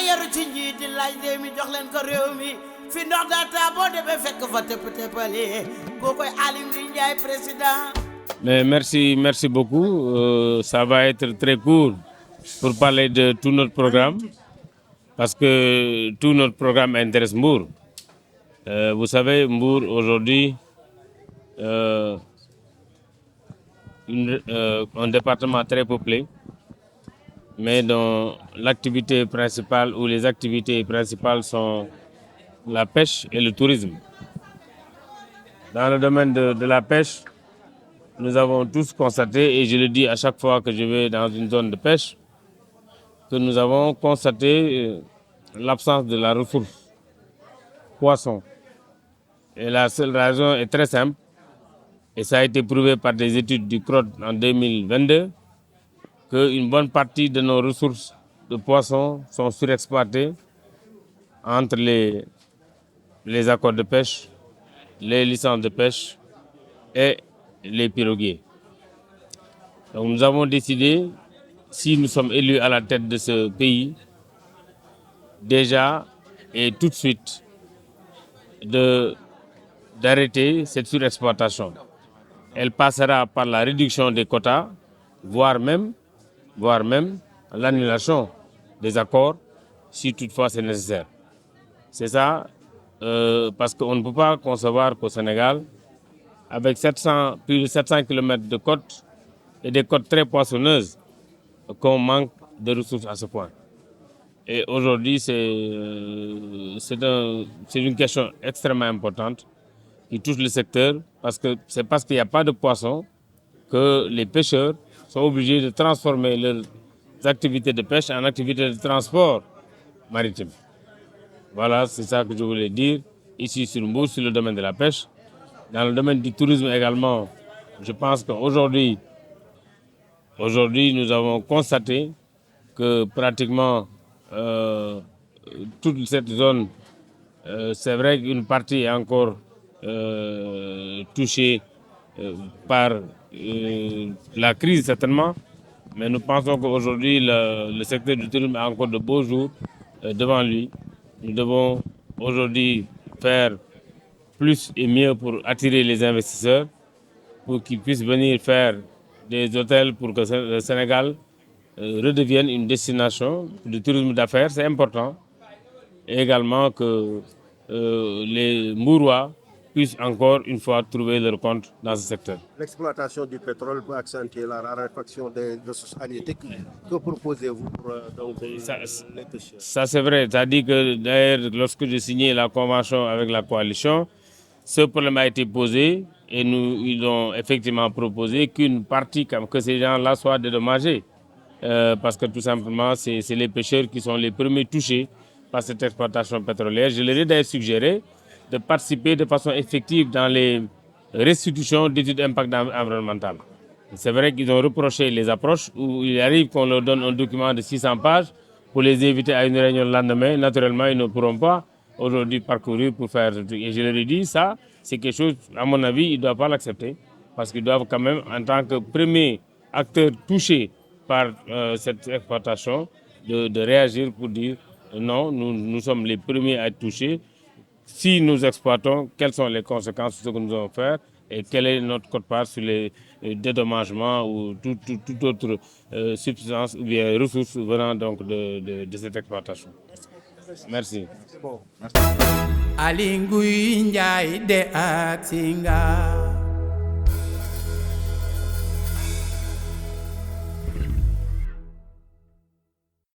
yaru ci njiit di laaj réew mi jox leen ko réew mi fi ndox data boo demee fekk fa tëpp tëppali koo koy Aly Ngouille Ndiaye président. Mais merci beaucoup. Ça va être très court pour parler de tout notre programme, parce que tout notre programme intéresse Mbour. Vous savez, Mbour aujourd'hui, un département très peuplé, mais dont l'activité principale ou les activités principales sont la pêche et le tourisme. Dans le domaine de la pêche, nous avons tous constaté, et je le dis à chaque fois que je vais dans une zone de pêche, que nous avons constaté l'absence de la ressource poisson. Et la seule raison est très simple, et ça a été prouvé par des études du CROD en 2022, qu'une bonne partie de nos ressources de poissons sont surexploitées entre les accords de pêche, les licences de pêche et les piroguiers. Donc nous avons décidé, si nous sommes élus à la tête de ce pays, déjà et tout de suite, d'arrêter cette surexploitation. Elle passera par la réduction des quotas, voire même l'annulation des accords, si toutefois c'est nécessaire. C'est ça, parce qu'on ne peut pas concevoir qu'au Sénégal, avec plus de 700 km de côtes et des côtes très poissonneuses, qu'on manque de ressources à ce point. Et aujourd'hui, c'est une question extrêmement importante qui touche le secteur, parce que c'est parce qu'il n'y a pas de poissons que les pêcheurs sont obligés de transformer leurs activités de pêche en activités de transport maritime. Voilà, c'est ça que je voulais dire ici sur Mbour, sur le domaine de la pêche. Dans le domaine du tourisme également, je pense qu'aujourd'hui, nous avons constaté que pratiquement toute cette zone, c'est vrai qu'une partie est encore touchée par la crise certainement, mais nous pensons qu'aujourd'hui le secteur du tourisme a encore de beaux jours devant lui. Nous devons aujourd'hui faire plus et mieux pour attirer les investisseurs, pour qu'ils puissent venir faire des hôtels, pour que le Sénégal redevienne une destination de tourisme d'affaires, c'est important. Et également que les Mbourois puissent encore une fois trouver leur compte dans ce secteur. L'exploitation du pétrole peut accentuer la raréfaction des ressources halieutiques. Que proposez-vous pour les pêcheurs? Ça c'est vrai, c'est-à-dire que d'ailleurs lorsque j'ai signé la convention avec la coalition, ce problème a été posé et ils ont effectivement proposé qu'une partie, que ces gens-là soient dédommagés. Parce que tout simplement, c'est les pêcheurs qui sont les premiers touchés par cette exploitation pétrolière. Je leur ai d'ailleurs suggéré de participer de façon effective dans les restitutions d'études d'impact environnemental. C'est vrai qu'ils ont reproché les approches où il arrive qu'on leur donne un document de 600 pages pour les inviter à une réunion le lendemain. Naturellement, ils ne pourront pas aujourd'hui parcourir pour faire ce truc. Et je leur ai dit, ça, c'est quelque chose, à mon avis, ils ne doivent pas l'accepter. Parce qu'ils doivent quand même, en tant que premier acteur touché par cette exploitation, de réagir pour dire non, nous sommes les premiers à être touchés. Si nous exploitons, quelles sont les conséquences de ce que nous allons faire et quelle est notre quote-part sur les dédommagements ou toute autre substance ou bien ressources venant donc de cette exploitation. Merci. Aly Ngouille Ndiaye de Atsinga.